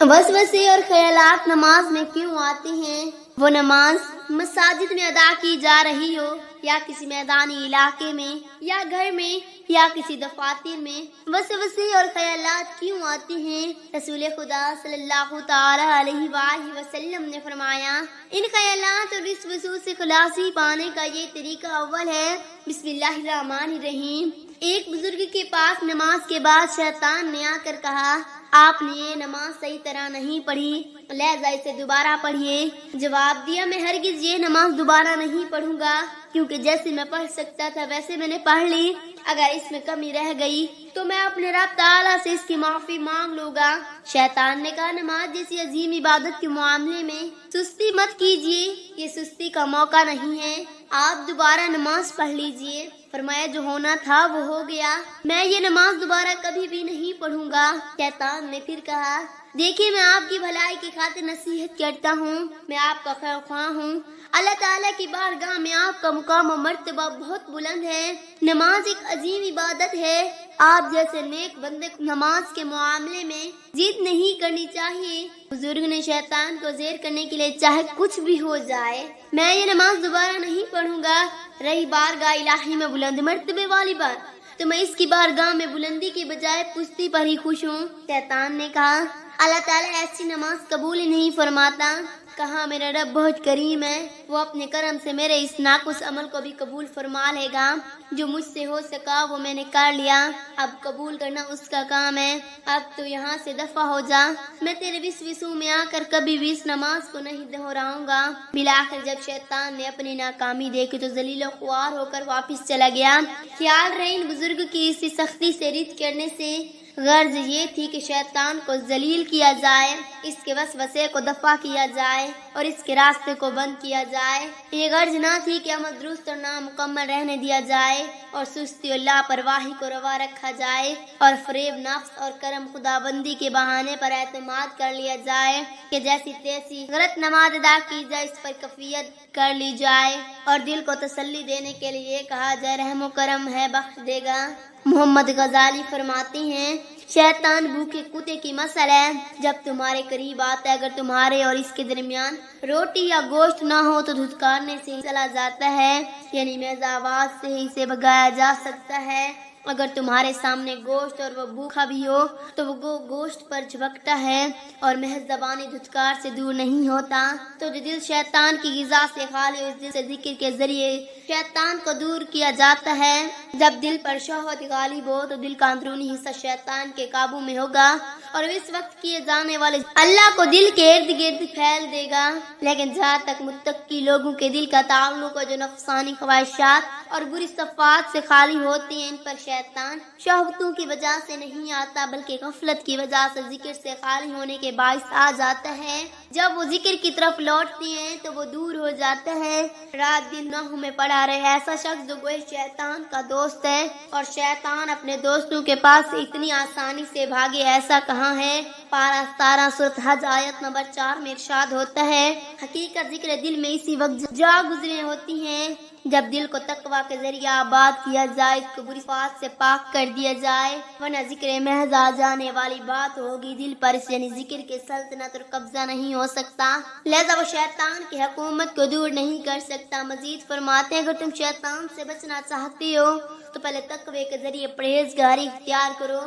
वसवसे और ख्यालात नमाज में क्यों आते हैं? वो नमाज मसाजिद में अदा की जा रही हो या किसी मैदानी इलाके में या घर में या किसी दफातर में, वसवसे और ख्यालात क्यों आते हैं? रसूल खुदा सल्लल्लाहु ताला अलैहि वसल्लम ने फरमाया, इन ख्यालात और इस वसवसे से खलासी पाने का ये तरीका अव्वल है बिस्मिल्लाहिर्रहमानिर्रहीम। एक बुजुर्ग के पास नमाज के बाद शैतान ने आकर कहा, आपने ये नमाज सही तरह नहीं पढ़ी, लिहाजा इसे दोबारा पढ़िए। जवाब दिया, मैं हरगिज ये नमाज दोबारा नहीं पढ़ूंगा, क्योंकि जैसे मैं पढ़ सकता था वैसे मैंने पढ़ ली। अगर इसमें कमी रह गई तो मैं अपने रब ताला से इसकी माफी मांग लूंगा। शैतान ने कहा, नमाज जैसी अजीम इबादत के मामले में सुस्ती मत कीजिए, ये सुस्ती का मौका नहीं है, आप दोबारा नमाज पढ़ लीजिए। फरमाया, जो होना था वो हो गया, मैं ये नमाज दोबारा कभी भी नहीं पढ़ूंगा। शैतान ने फिर कहा, देखिए मैं आपकी भलाई की खातिर नसीहत करता हूँ, मैं आपका खैरख्वाह हूँ। अल्लाह ताला की बारगाह में आपका मुकाम और मर्तबा बहुत बुलंद है। नमाज एक अजीम इबादत है। आप जैसे नेक बंदे को नमाज के मामले में जिद नहीं करनी चाहिए। बुजुर्ग ने शैतान को ज़ेर करने के लिए, चाहे कुछ भी हो जाए मैं ये नमाज दोबारा नहीं पढ़ूंगा। रही बारगाह इलाही में बुलंद मर्तबे वाली बात, तो मैं इसकी बारगाह में बुलंदी के बजाय पुस्ती पर ही खुश हूँ। शैतान ने कहा, अल्लाह ताला ऐसी नमाज कबूल ही नहीं फरमाता। कहा, मेरा रब बहुत करीम है, वो अपने करम से मेरे इस नाकुस अमल को भी कबूल फरमा लेगा। जो मुझसे हो सका वो मैंने कर लिया, अब कबूल करना उसका काम है। अब तो यहाँ से दफा हो जा, मैं तेरे विसविसों में आकर कभी भी इस नमाज को नहीं दोहराऊंगा। बिलाखिर जब शैतान ने अपनी नाकामी देखी तो जलील ख्वार होकर वापस चला गया। ख्याल रहे, इन बुजुर्ग की इसी सख्ती से रिद करने से गर्ज ये थी कि शैतान को जलील किया जाए, इसके वसवसे को दफा किया जाए और इसके रास्ते को बंद किया जाए। ये गर्ज ना थी कि अमल दुरुस्त और नामुकम्मल रहने दिया जाए और सुस्ती और लापरवाही को रवा रखा जाए और फरेब नफ्स और करम खुदाबंदी के बहाने पर एतमाद कर लिया जाए कि जैसी तैसी गलत नमाज अदा की जाए, इस पर कफियत कर ली जाए और दिल को तसल्ली देने के लिए कहा जाए रहमो करम है, बख्श देगा। मोहम्मद गजाली फरमाते हैं, शैतान भूखे कुत्ते की मसल है, जब तुम्हारे करीब आता है, अगर तुम्हारे और इसके दरमियान रोटी या गोश्त ना हो तो धुतकारने से ही चला जाता है, यानी महज आवाज से ही इसे भगाया जा सकता है। अगर तुम्हारे सामने गोश्त और वो भूखा भी हो तो वो गोश्त पर झपकता है और महज ज़बानी धुतकार से दूर नहीं होता। तो जो दिल शैतान की गिज़ा से खाली, उस दिल से जिक्र के जरिए शैतान को दूर किया जाता है। जब दिल पर शहवत गालिब हो तो दिल का अंदरूनी हिस्सा शैतान के काबू में होगा और इस वक्त किए जाने वाले अल्लाह को दिल के इर्द गिर्द फैल देगा। लेकिन जहाँ तक मुत्तकी लोगों के दिल का ताल्लुक, जो नफसानी ख्वाहिशात और बुरी सफ़ात से खाली होती हैं, इन पर शैतान शहवतों की वजह से नहीं आता, बल्कि गफलत की वजह से जिक्र से खाली होने के बाइस आ जाता है। जब वो जिक्र की तरफ लौटती हैं तो वो दूर हो जाता है। रात दिन गुनाहों में पड़ा रहे ऐसा शख्स जो गोए शैतान का दोस्त है, और शैतान अपने दोस्तों के पास से इतनी आसानी से भागे, ऐसा कहाँ है। पारा 17 सूरत हज आयत नंबर 4 में इरशाद होता है, हकीकत जिक्र दिल में इसी वक्त जा गुजरे होती हैं जब दिल को तकवा के जरिए आबाद किया जाए, इसको बुरी बात से पाक कर दिया जाए, वरना जिक्र महज आ जाने वाली बात होगी। दिल पर यानी जिक्र के सल्तनत और कब्जा नहीं हो सकता, लिहाजा वो शैतान की हुकूमत को दूर नहीं कर सकता। मजीद फरमाते हैं, अगर तुम शैतान से बचना चाहते हो तो पहले तकवे के जरिए परहेजगारी इख्तियार करो,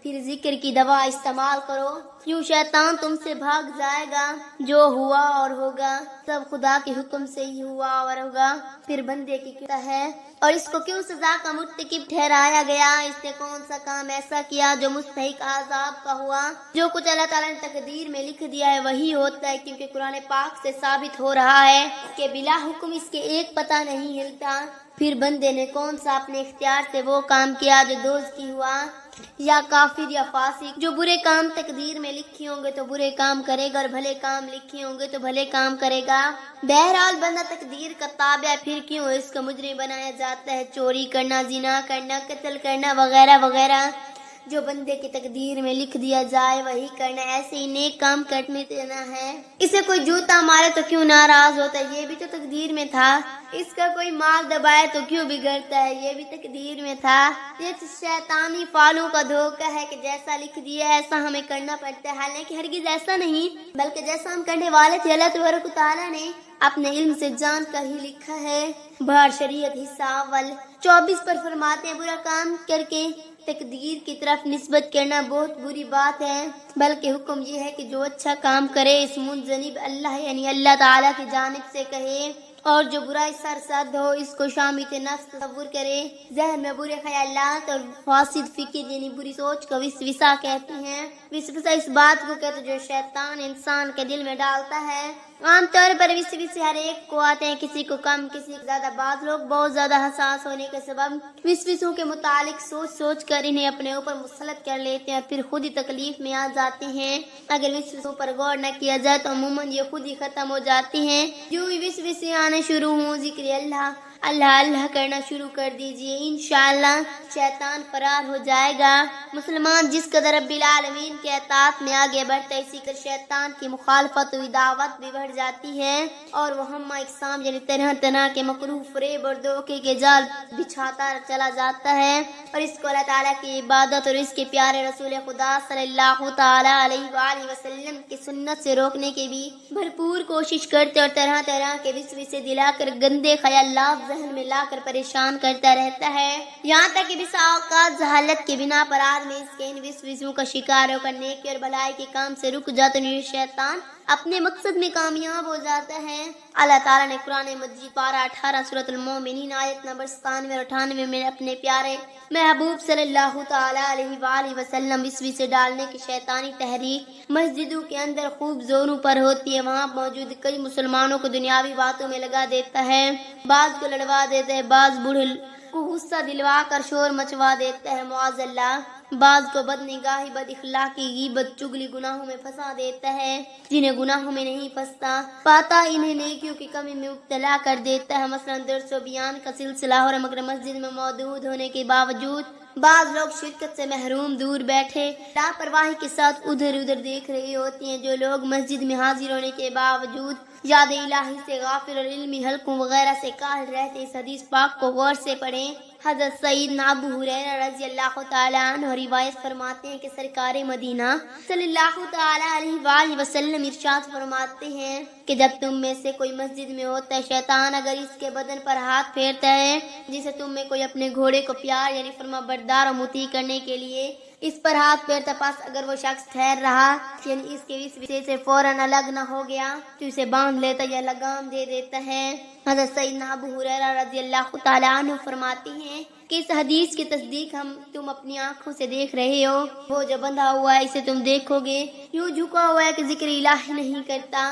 फिर जिक्र की दवा इस्तेमाल करो। यूं शैतान तुमसे भाग जाएगा। जो हुआ और होगा सब खुदा के हुक्म से ही हुआ और होगा। फिर बंदे की क्या है और इसको क्यों सजा का मुर्तकिब ठहराया गया, इसने कौन सा काम ऐसा किया जो मुस्तहिक आजाब का हुआ। जो कुछ अल्लाह ताला ने तकदीर में लिख दिया है वही होता है, क्योंकि कुरान पाक से साबित हो रहा है कि बिला हुक्म इसके एक पता नहीं हिलता। फिर बंदे ने कौन सा अपने इख्तियार से वो काम किया जो दोज़की हुआ, या काफिर या फासिक। जो बुरे काम तकदीर में लिखे होंगे तो बुरे काम करेगा और भले काम लिखे होंगे तो भले काम करेगा। बहरहाल बंदा तकदीर का ताबा, फिर क्यों इसको मुजरिम बनाया जाता है। चोरी करना, जिना करना, कत्ल करना वगैरह वगैरह جو بندے کی تقدیر میں لکھ دیا جائے وہی کرنا، ایسے ہی نیک کام کرنے دینا ہے۔ اسے کوئی جوتا مارے تو کیوں ناراض ہوتا ہے، یہ بھی تو تقدیر میں تھا۔ اس کا کوئی مال دبائے تو کیوں بگڑتا ہے، یہ بھی تقدیر میں تھا۔ یہ شیطانی فالوں کا دھوکہ ہے کہ جیسا لکھ دیا ایسا ہمیں کرنا پڑتا ہے، حالانکہ ہرگز ایسا نہیں، بلکہ جیسا ہم کرنے والے تھے اللہ تبارک و تعالیٰ نے اپنے علم سے جان کر ہی لکھا ہے۔ بہر شریعت حصہ اول 24 پر فرماتے ہیں برا کام کر کے تقدیر کی طرف نسبت کرنا بہت بری بات ہے، بلکہ حکم یہ ہے کہ جو اچھا کام کرے اس منجنب اللہ یعنی اللہ تعالیٰ کی جانب سے کہے، اور جو برائی سرزد ہو اس کو شامت نفس تصور کرے۔ ذہن میں برے خیالات اور فاسد فکر یعنی بری سوچ کو وسوسہ کہتے ہیں۔ وسوسہ اس بات کو کہتے جو شیطان انسان کے دل میں ڈالتا ہے۔ عام طور پر وسوسے ہر ایک کو آتے ہیں، کسی کو کم کسی کو زیادہ۔ بعض لوگ بہت زیادہ حساس ہونے کے سبب وسوسوں کے متعلق سوچ سوچ کر انہیں اپنے اوپر مسلط کر لیتے ہیں اور پھر خود ہی تکلیف میں آ جاتے ہیں۔ اگر وسوسوں پر غور نہ کیا جائے تو عموماً یہ خود ہی ختم ہو جاتی ہیں۔ جو بھی وسوسے آنے شروع ہوں ذکر اللہ اللہ اللہ کرنا شروع کر دیجئے، انشاءاللہ شیطان فرار ہو جائے گا۔ مسلمان جس قدر رب العالمین کے اطاعت میں آگے بڑھتا ہے اسی قدر شیطان کی مخالفت و دعوت بھی بڑھ جاتی ہے، اور وہ ہمہ اقسام یعنی طرح طرح کے مکروہ فریب اور دھوکے کے جال بچھاتا چلا جاتا ہے، اور اس کو اللہ تعالیٰ کی عبادت اور اس کے پیارے رسول خدا صلی اللہ تعالیٰ علیہ وآلہ وسلم کی سنت سے روکنے کی بھی بھرپور کوشش کرتے، اور طرح طرح کے وسوسے دلا کر گندے خیالات ذہن میں لا کر پریشان کرتا رہتا ہے، یہاں تک کہ بسا اوقات جہالت کی بنا پر آدمی اس کے ان وسوسوں کا شکار ہو کر نیکی اور بھلائی کے کام سے رک جاتا ہے۔ شیطان اپنے مقصد میں کامیاب ہو جاتا ہے۔ اللہ تعالیٰ نے قرآن مجید پارہ 18 سورۃ المومنین آیت نمبر 97 اور 98 میں اپنے پیارے محبوب صلی اللہ تعالیٰ علیہ وآلہ وسلم وسوسے ڈالنے کی شیطانی تحریک مسجدوں کے اندر خوب زوروں پر ہوتی ہے، وہاں موجود کئی مسلمانوں کو دنیاوی باتوں میں لگا دیتا ہے، بعض کو لڑوا دیتا ہے، بعض بوڑھے کو غصہ دلوا کر شور مچوا دیتا ہے معاذ اللہ، بعض کو بد نگاہی بد اخلاقی غیبت چگلی گناہوں میں پھنسا دیتا ہے، جنہیں گناہوں میں نہیں پھنستا پاتا انہیں نیکیوں کی کمی میں مبتلا کر دیتا ہے۔ مثلا درس و بیان کا سلسلہ ہو رہا مگر مسجد میں موجود ہونے کے باوجود بعض لوگ شرکت سے محروم دور بیٹھے لاپرواہی کے ساتھ ادھر ادھر دیکھ رہی ہوتی ہیں۔ جو لوگ مسجد میں حاضر ہونے کے باوجود یاد الہی سے غافل اور علمی حلقوں وغیرہ سے کاہل رہتے، اس حدیث پاک کو غور سے پڑھیں۔ حضرت سیدنا ابو ہریرہ رضی اللہ تعالیٰ عنہ روایت فرماتے ہیں کہ سرکار مدینہ صلی اللہ تعالیٰ علیہ وآلہ وسلم ارشاد فرماتے ہیں کہ جب تم میں سے کوئی مسجد میں ہوتا ہے، شیطان اگر اس کے بدن پر ہاتھ پھیرتا ہے جسے تم میں کوئی اپنے گھوڑے کو پیار یعنی فرما بردار اور مطیع کرنے کے لیے اس پر ہاتھ پھیرتا، پاس اگر وہ شخص ٹھہر رہا یعنی اس کے وسوسے سے فوراً الگ نہ ہو گیا تو اسے باندھ لیتا یا لگام دے دیتا ہے۔ حضرت سیدنا ابو ہریرہ رضی اللہ تعالیٰ عنہ فرماتے ہیں کہ اس حدیث کی تصدیق تم اپنی آنکھوں سے دیکھ رہے ہو، وہ جو بندھا ہوا ہے اسے تم دیکھو گے، یوں جھکا ہوا ہے کہ ذکر الہی نہیں کرتا۔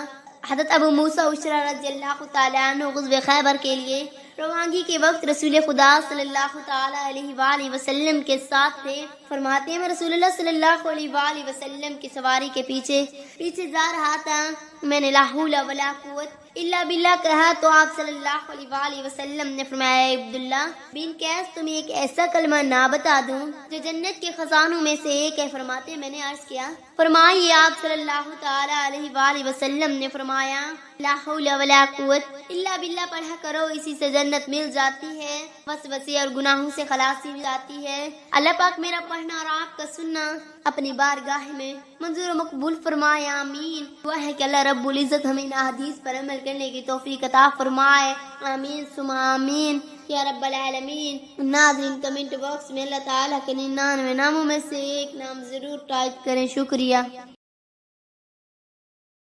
حضرت ابو موسیٰ اشعری رضی اللہ تعالیٰ عنہ غزوہ خیبر کے لیے روانگی کے وقت رسول خدا صلی اللہ تعالیٰ علیہ وآلہ وسلم کے ساتھ تھے۔ فرماتے ہیں میں رسول اللہ صلی اللہ علیہ وآلہ وسلم کی سواری کے پیچھے جا رہا تھا، میں نے لا حول ولا قوت الا باللہ کہا تو آپ صلی اللہ علیہ وآلہ وسلم نے فرمایا اے عبداللہ بن قیس تمہیں ایک ایسا کلمہ نہ بتا دوں جو جنت کے خزانوں میں سے ایک ہے؟ فرماتے ہیں میں نے عرض کیا، فرمائیے۔ آپ صلی اللہ تعالیٰ علیہ وآلہ وسلم نے فرمایا لا حول ولا قوت الا باللہ پڑھا کرو، اسی سے جنت مل جاتی ہے، وسوسے اور گناہوں سے خلاصی مل جاتی ہے۔ اللہ پاک میرا پڑھنا اور آپ کا سننا اپنی بارگاہ میں منظور و مقبول فرمائے، آمین۔ دعا ہے کہ اللہ رب العزت ہمیں ان احادیث پر عمل کرنے کی توفیق عطا فرمائے، آمین ثم آمین یا رب العالمین۔ ناظرین کمنٹ باکس میں اللہ تعالیٰ کے 99 ناموں میں سے ایک نام ضرور ٹائپ کریں، شکریہ۔